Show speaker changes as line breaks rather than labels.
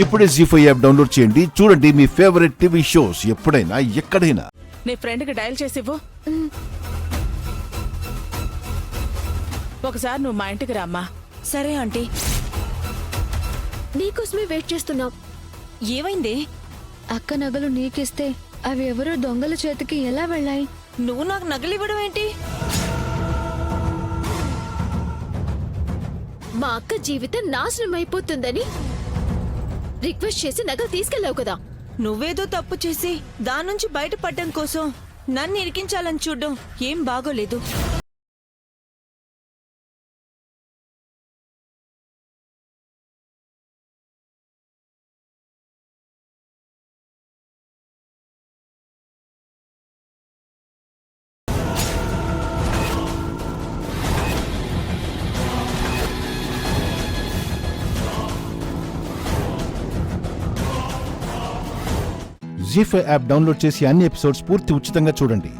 ఇప్పుడే జీ5 app download చేయండి. చూడండి మీ ఫేవరెట్ టీవీ షోస్ ఎప్పుడైనా ఎక్కడైనా.
నీ ఫ్రెండ్ కి డయల్ చేసివ్వు. ఒకసారి నువ్వు మా ఇంటికి రామ్మా.
సరే ఆంటీ.
నీకోసమే వెయిట్ చేస్తున్నాం.
ఏమైంది?
అక్క నగలు నీకిస్తే అవి ఎవరో దొంగల చేతికి ఎలా వెళ్ళాయి?
నువ్వు నాకు నగలివ్వడం ఏంటి?
మా అక్క జీవితం నాశనం అయిపోతుందని రిక్వెస్ట్ చేసి నగలు తీసుకెళ్ళావు కదా.
నువ్వేదో తప్పు చేసి దాని నుంచి బయటపడడం కోసం నన్ను ఇరికించాలని చూడడం ఏం బాగోలేదు.
జీ5 యాప్ డౌన్లోడ్ చేసి అన్ని ఎపిసోడ్స్ పూర్తి ఉచితంగా చూడండి.